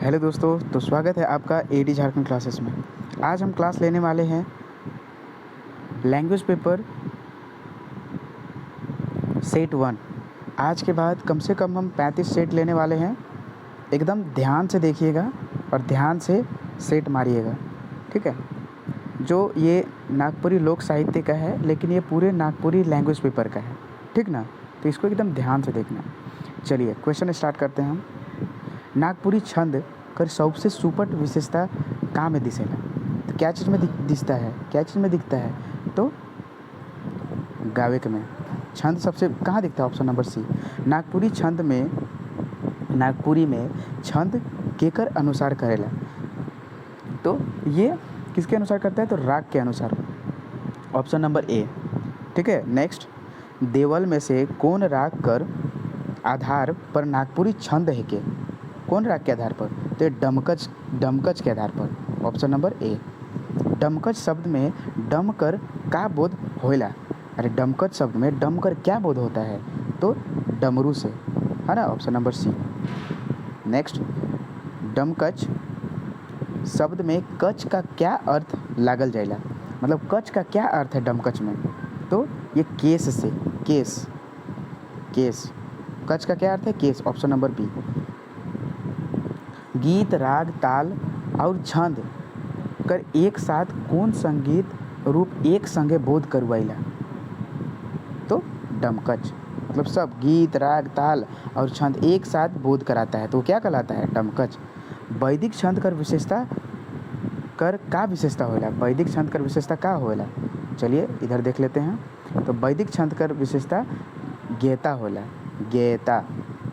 Hello दोस्तों, तो स्वागत है आपका एडी झारखंड क्लासेस में। आज हम क्लास लेने वाले हैं लैंग्वेज पेपर सेट 1। आज के बाद कम से कम हम 35 सेट लेने वाले हैं। एकदम ध्यान से देखिएगा और ध्यान से सेट मारिएगा, ठीक है। जो ये नागपुरी लोक साहित्य का है, लेकिन ये पूरे नागपुरी लैंग्वेज पेपर का है, ठीक ना। तो इसको एकदम ध्यान से देखना। चलिए क्वेश्चन स्टार्ट करते हैं हम। नागपुरी छंद कर सबसे सुपट विशेषता कहाँ में दिसेला? तो क्या चीज़ में दिखता है? क्या चीज़ में दिखता है? तो गायक में। छंद सबसे कहाँ दिखता है? ऑप्शन नंबर सी। नागपुरी में छंद केकर अनुसार करेला? तो ये किसके अनुसार करता है? तो राग के अनुसार। ऑप्शन नंबर ए, ठीक है। नेक्स्ट, देवल में से कौन राग कर आधार पर नागपुरी छंद है के? कौन राग के आधार पर? तो डमकच के आधार पर। Option number A. डमकच शब्द में डम कर का बोध होएला? अरे डमकच शब्द में डम कर क्या बोध होता है? तो डमरू से, है ना। Option number C. नेक्स्ट, डमकच शब्द में कच का क्या अर्थ लागल जाएला? मतलब कच का क्या अर्थ है डमकच में? तो ये केस से, केस। कच का क्या अर्थ है? केस। Option number B. गीत, राग, ताल और छंद कर एक साथ कौन संगीत रूप एक संगे बोध करवाइला? तो डमकच। मतलब सब गीत, राग, ताल और छंद एक साथ बोध कराता है, तो क्या कहलाता है? डमकच। वैदिक छंद कर विशेषता कर का विशेषता होएला? वैदिक छंद कर विशेषता का होएला? चलिए इधर देख लेते हैं। तो वैदिक छंद कर विशेषता गेता होला, गेता,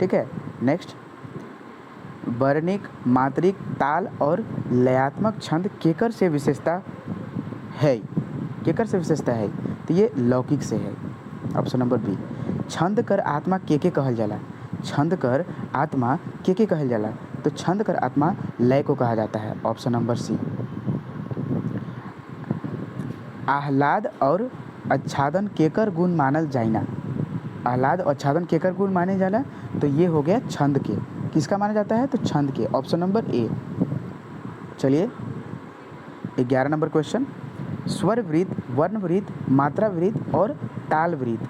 ठीक है। नेक्स्ट, वर्णिक, मात्रिक, ताल और लयात्मक छंद केकर से विशेषता है? केकर से विशेषता है? तो ये लौकिक से है। Option number B. छंद कर आत्मा के कहल जाला? छंद कर आत्मा के कहल जाला? तो छंद कर आत्मा लय को कहा जाता है। ऑप्शन नंबर सी। आह्लाद और आच्छादन केकर गुण मानल जाइना? आह्लाद और आच्छादन केकर गुण माने जाला? तो ये हो गया छंद के। किसका माना जाता है? तो छंद के। Option number A. चलिए 11 नंबर क्वेश्चन। स्वर वृत्त, वर्ण वृत्त, मात्रा वृत्त और ताल वृत्त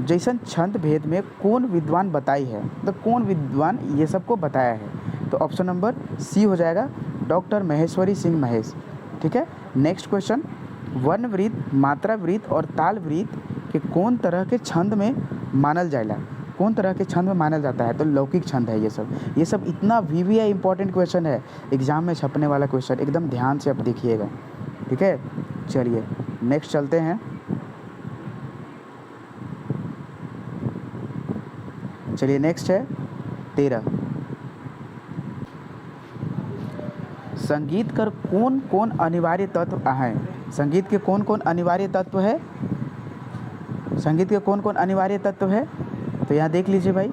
जैसन छंद भेद में कौन विद्वान बताई है? तो कौन विद्वान ये सबको बताया है? तो ऑप्शन नंबर सी हो जाएगा, डॉक्टर महेश्वरी सिंह महेश, ठीक है। नेक्स्ट क्वेश्चन, वर्ण वृत्त, मात्रा वृत्त और ताल वृत्त के कौन तरह के छंद में मानल जाएला? कौन तरह के छंद में मानल जाता है? तो लौकिक छंद है ये सब इतना वीवीआई इंपॉर्टेंट क्वेश्चन है, एग्जाम में छपने वाला क्वेश्चन। एकदम ध्यान से अब देखिएगा, ठीक है। चलिए नेक्स्ट चलते हैं। चलिए नेक्स्ट है 13। संगीत कर कौन कौन अनिवार्य तत्व है? संगीत के कौन कौन अनिवार्य तत्व है? संगीत के कौन कौन अनिवार्य तत्व है? तो यहाँ देख लीजिए भाई,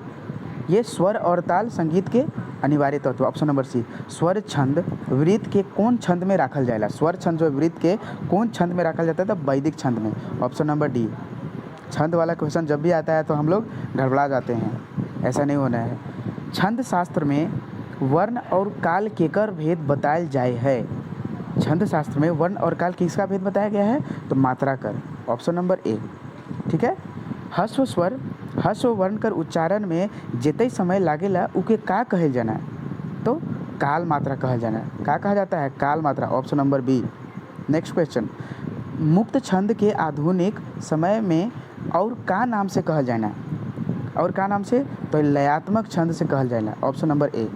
ये स्वर और ताल संगीत के अनिवार्य तत्व। Option number C. स्वर छंद वृत्त के कौन छंद में रखल जाएला? स्वर छंद जो वृत्त के कौन छंद में रखल जाता है? तो वैदिक छंद में। Option number D. छंद वाला क्वेश्चन जब भी आता है तो हम लोग गड़बड़ा जाते हैं, ऐसा नहीं होना है। छंद शास्त्र में वर्ण और काल केकर भेद बतायल जाए है? छंद शास्त्र में वर्ण और काल किसका भेद बताया गया है? तो मात्रा कर। ऑप्शन नंबर ए, ठीक है। हस्व स्वर, हस्व वर्ण कर उच्चारण में जितने समय लागेला उके का कहल जाना? तो काल मात्रा कहल जाना। का कहा जाता है? काल मात्रा। Option number B. Next question, मुक्त छंद के आधुनिक समय में और का नाम से कहल जाना? और का नाम से? तो लयात्मक छंद से कहल जाना। Option number A.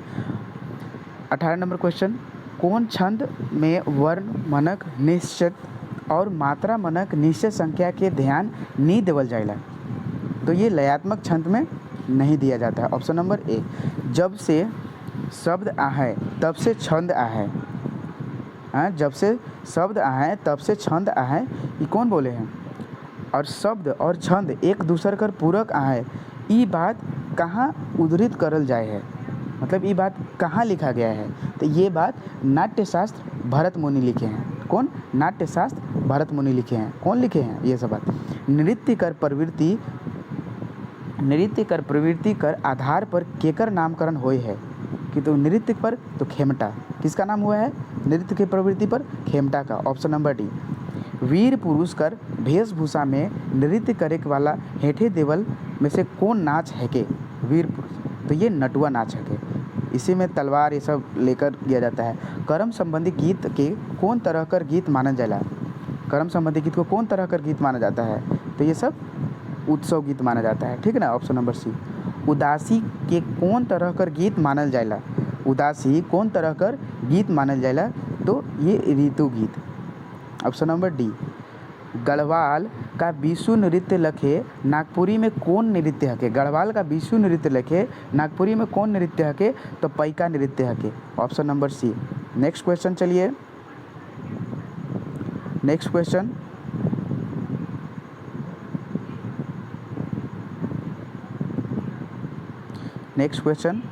18 number question, कौन छंद में वर्ण मनक निश्चित और मात्रा मनक निश्चित संख्या के ध्यान नहीं देवल जाएला? तो ये लयात्मक छंद में नहीं दिया जाता है। Option number A. जब से शब्द आहे तब से छंद आहे। हाँ, जब से शब्द आहे तब से छंद आहे, ये कौन बोले हैं? और शब्द और छंद एक दूसरे कर पूरक आहे, ये बात कहाँ उद्धृत करल जाए है? मतलब ये बात कहाँ लिखा गया है? तो ये बात नाट्यशास्त्र भरत मुनि लिखे हैं। कौन? नाट्यशास्त्र भरत मुनि लिखे हैं। कौन लिखे हैं ये सब बात? नृत्य कर प्रवृत्ति कर आधार पर केकर नामकरण होए है? कि तो नृत्य पर, तो खेमटा। किसका नाम हुआ है नृत्य की प्रवृत्ति पर? खेमटा का। Option number D. वीर पुरुष कर वेशभूषा में नृत्य करे वाला हेठे देवल में से कौन नाच है के? वीर पुरुष, तो ये नटुआ नाच है के। इसी में तलवार ये सब लेकर किया जाता है। कर्म संबंधी गीत के कौन तरह कर गीत मानल जाला? कर्म संबंधी गीत को कौन तरह कर गीत माना जाता है? तो ये सब उत्सव गीत माना जाता है, ठीक है ना। Option number C. उदासी के कौन तरह कर गीत मानल जाएला? उदासी कौन तरह कर गीत मानल जाएला? तो ये ऋतु गीत। Option number D. गढ़वाल का बीसू नृत्य लखे नागपुरी में कौन नृत्य हके? गढ़वाल का बीसू नृत्य लखे नागपुरी में कौन नृत्य हके? तो पैका नृत्य हके। Option number C. Next question, चलिए next question. Next question,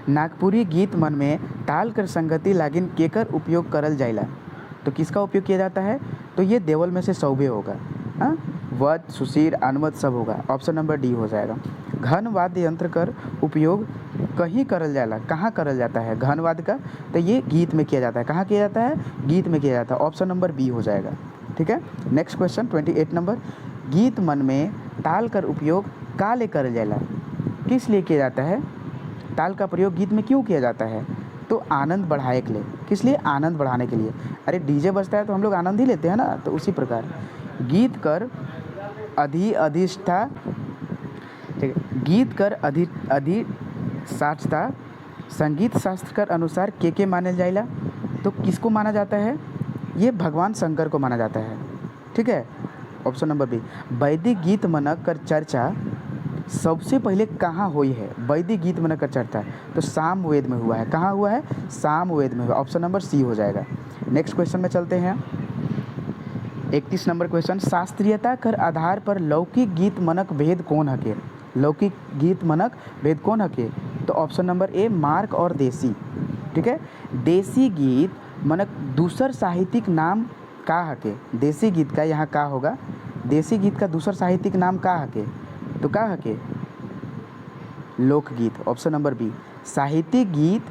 Nagpuri गीत मन में ताल कर संगति लागिन केकर उपयोग करल जाइला? तो किसका उपयोग किया जाता है? तो ये देवल में से सौभे होगा। हाँ, वध, सुशीर, अनुवद सब होगा। ऑप्शन नंबर डी हो जाएगा। घन वाद्य यंत्र कर उपयोग कहीं करल जाला? कहाँ करल जाता है घन वाद्य का? तो ये गीत में किया जाता है। कहाँ किया जाता है? गीत में किया जाता है। ऑप्शन नंबर बी हो जाएगा, ठीक है। Next question 28 number. गीत मन में ताल कर उपयोग का ले करल जाला? किस लिए किया जाता है? ताल का प्रयोग गीत में क्यों किया जाता है? तो आनंद बढ़ाए के लिए। किस लिए? आनंद बढ़ाने के लिए। अरे डीजे बजता है तो हम लोग आनंद ही लेते हैं ना, तो उसी प्रकार गीत कर अधिष्ठा, ठीक है। गीत कर अधिष्ठाता संगीत शास्त्र कर अनुसार के माने जाइला? तो किसको माना जाता है? ये भगवान शंकर को माना जाता है, ठीक है। Option number B. वैदिक गीत मनक कर चर्चा सबसे पहले कहाँ हुई है? वैदिक गीत मनक कर चर्चा तो सामवेद में हुआ है। कहाँ हुआ है? सामवेद में हुआ। ऑप्शन नंबर सी हो जाएगा। नेक्स्ट क्वेश्चन में चलते हैं। 31 नंबर क्वेश्चन। शास्त्रीयता कर आधार पर लौकिक गीत मनक भेद कौन हके? लौकिक गीत मनक भेद कौन हके? तो ऑप्शन नंबर ए मार्क और देसी, ठीक है। देसी गीत मनक दूसर साहित्यिक नाम का हके? देसी गीत का यहाँ का होगा? देसी गीत का दूसर साहित्यिक नाम का हके? तो का हके? लोकगीत। Option number B. साहित्यिक गीत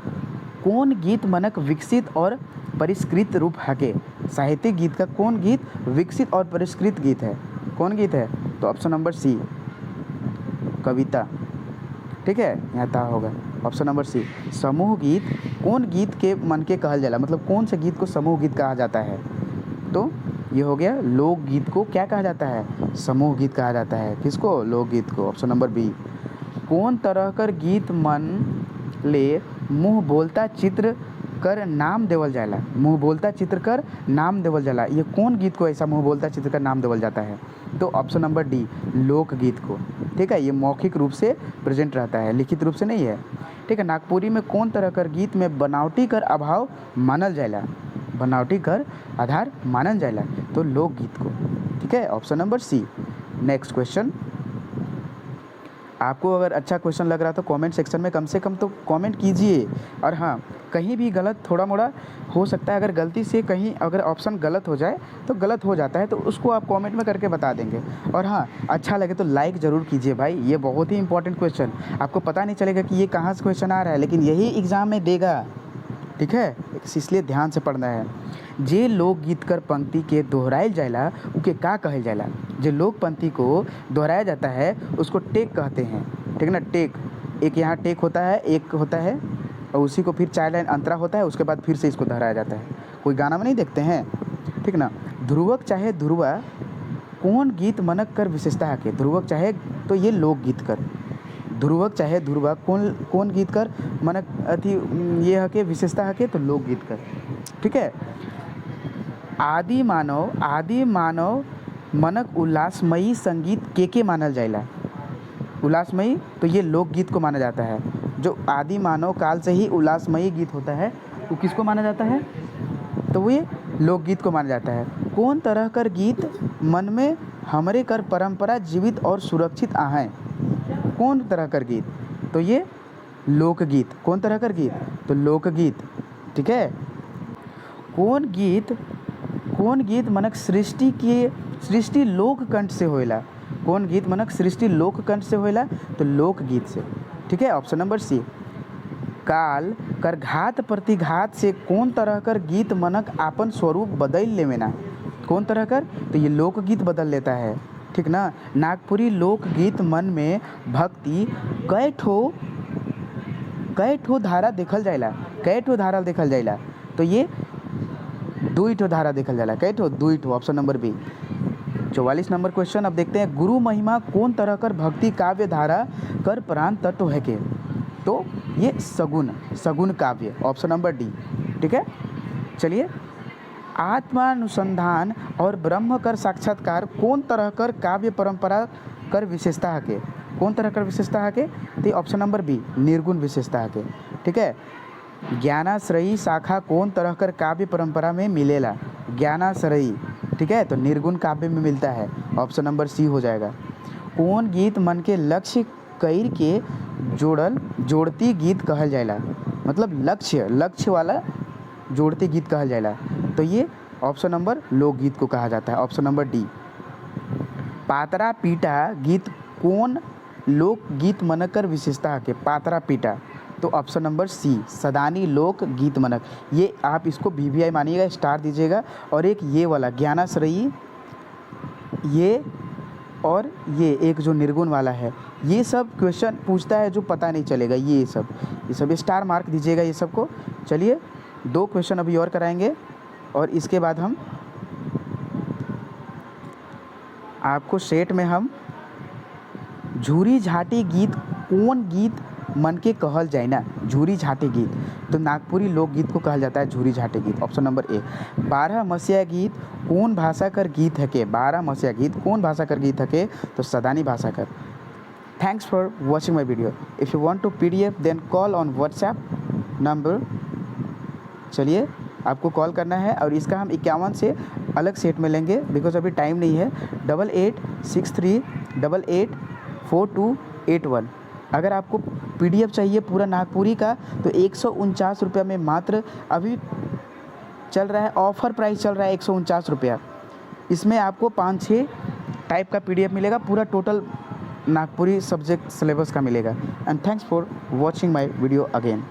कौन गीत मनक विकसित और परिष्कृत रूप हके? साहित्यिक गीत का कौन गीत विकसित और परिष्कृत गीत है? कौन गीत है? तो ऑप्शन नंबर सी कविता, ठीक है। यहाँ था होगा। Option number C. समूह गीत कौन गीत के मन के कहल जाला? मतलब कौन से गीत को समूह गीत कहा जाता है? तो ये हो गया लोकगीत को क्या कहा जाता है? समूह गीत कहा जाता है। किसको? लोकगीत को। Option number B. कौन तरह कर गीत मन ले मुँह बोलता चित्र कर नाम देवल जाला? मुँह बोलता चित्र कर नाम देवल जाला। ये कौन गीत को ऐसा मुँह बोलता चित्र कर नाम देवल जाता है? तो ऑप्शन नंबर डी लोकगीत को, ठीक है। ये मौखिक रूप से प्रेजेंट रहता है, लिखित रूप से नहीं है, ठीक है। नागपुरी में कौन तरह कर गीत में बनावटी कर अभाव मानल जाएला? बनावटी कर आधार मानल जाएला? तो लोकगीत को, ठीक है। Option number C. Next question. आपको अगर अच्छा क्वेश्चन लग रहा तो कमेंट सेक्शन में कम से कम तो कमेंट कीजिए। और हाँ, कहीं भी गलत थोड़ा मोड़ा हो सकता है। अगर गलती से कहीं अगर ऑप्शन गलत हो जाए तो गलत हो जाता है, तो उसको आप कमेंट में करके बता देंगे। और हाँ, अच्छा लगे तो लाइक ज़रूर कीजिए भाई। ये बहुत ही इंपॉर्टेंट क्वेश्चन, आपको पता नहीं चलेगा कि ये कहाँ से क्वेश्चन आ रहा है, लेकिन यही एग्ज़ाम में देगा, ठीक है। इसलिए ध्यान से पढ़ना है। जे लोकगीत कर पंक्ति के दोहरायल जाएला उके का कहल जाएला? जो लोक पंक्ति को दोहराया जाता है उसको टेक कहते हैं, ठीक है ना। टेक, एक यहाँ टेक होता है, एक होता है, और उसी को फिर 4 लाइन अंतरा होता है, उसके बाद फिर से इसको दोहराया जाता है। कोई गाना में नहीं देखते हैं, ठीक ना। ध्रुवक चाहे ध्रुवा कौन गीत मनक कर विशेषता है के? ध्रुवक चाहे तो ये लोकगीत कर। ध्रुवक चाहे ध्रुवा कौन गीत कर मनक अति ये हके विशेषता हके? तो लोकगीत कर, ठीक है। आदि मानव मनक उल्लासमयी संगीत के मानल जाएला? उल्लासमयी तो ये लोकगीत को माना जाता है। जो आदि मानव काल से ही उल्लासमयी गीत होता है वो किसको माना जाता है? तो वो ये लोकगीत को माना जाता है। कौन तरह कर गीत मन में हमरे कर परंपरा जीवित और सुरक्षित आहें? कौन तरह कर गीत? तो ये लोकगीत। कौन तरह कर गीत? तो लोकगीत, ठीक है। कौन गीत मनक सृष्टि लोक कंठ से होएला? कौन गीत मनक सृष्टि लोक कंठ से होएला? तो लोकगीत से। ठीक है, ऑप्शन नंबर सी। काल कर घात प्रतिघात से कौन तरह कर गीत मनक आपन स्वरूप बदल लेवेना? कौन तरह कर? तो ये लोकगीत बदल लेता है। ठीक ना। नागपुरी लोकगीत मन में भक्ति कई ठो धारा देखल जाइला? कई ठो धारा देखल जाइला? तो ये 2 ठो धारा देखल जाला। कई ठो? 2 ठो, option number B. 44 number question अब देखते हैं। गुरु महिमा कौन तरह कर भक्ति काव्य धारा कर प्राण तत्व है के? तो ये सगुन काव्य, ऑप्शन नंबर डी। ठीक है, चलिए। आत्मानुसंधान और ब्रह्म कर साक्षात्कार कौन तरह कर काव्य परंपरा कर विशेषता है के? कौन तरह कर विशेषता है के? तो ऑप्शन नंबर बी, निर्गुण विशेषता है के। ठीक है। ज्ञानाश्रयी शाखा कौन तरह कर काव्य परंपरा में मिलेला? ज्ञानाश्रयी, ठीक है, तो निर्गुण काव्य में मिलता है, ऑप्शन नंबर सी हो जाएगा। कौन गीत मन के लक्ष्य कईर के जोड़ती गीत कहल जाएला? मतलब लक्ष्य वाला जोड़ती गीत कहल जाएला? तो ये ऑप्शन नंबर लोकगीत को कहा जाता है, ऑप्शन नंबर डी। पातरा पीटा गीत कौन लोकगीत मनकर विशेषता है के? पातरा पीटा, तो ऑप्शन नंबर सी, सदानी लोक गीत मनक। ये आप इसको VVI मानिएगा, स्टार दीजिएगा। और एक ये वाला ज्ञानाश्रयी, ये और ये एक जो निर्गुण वाला है, ये सब क्वेश्चन पूछता है जो पता नहीं चलेगा। ये सब स्टार मार्क दीजिएगा ये सब को। चलिए 2 क्वेश्चन अभी और कराएंगे और इसके बाद हम आपको सेट में हम झूरी झाटी गीत कौन गीत मन के कहल जाए ना? झूरी झाटी गीत, तो नागपुरी लोकगीत को कहल जाता है झूरी झाटी गीत, ऑप्शन नंबर ए। 12 मसीहा गीत कौन भाषा कर गीत है के? 12 मसीहा गीत कौन भाषा कर गीत है के? तो सदानी भाषा कर। Thanks for watching my video. If you want to PDF then call on WhatsApp number. चलिए, आपको कॉल करना है और इसका हम 51 से अलग सेट में लेंगे बिकॉज अभी टाइम नहीं है। 8863884281। अगर आपको PDF चाहिए पूरा नागपुरी का तो 149 रुपये में मात्र अभी चल रहा है, ऑफ़र प्राइस चल रहा है 149 रुपया। इसमें आपको 5-6 टाइप का PDF मिलेगा, पूरा टोटल नागपुरी सब्जेक्ट सिलेबस का मिलेगा। And thanks for watching my video again.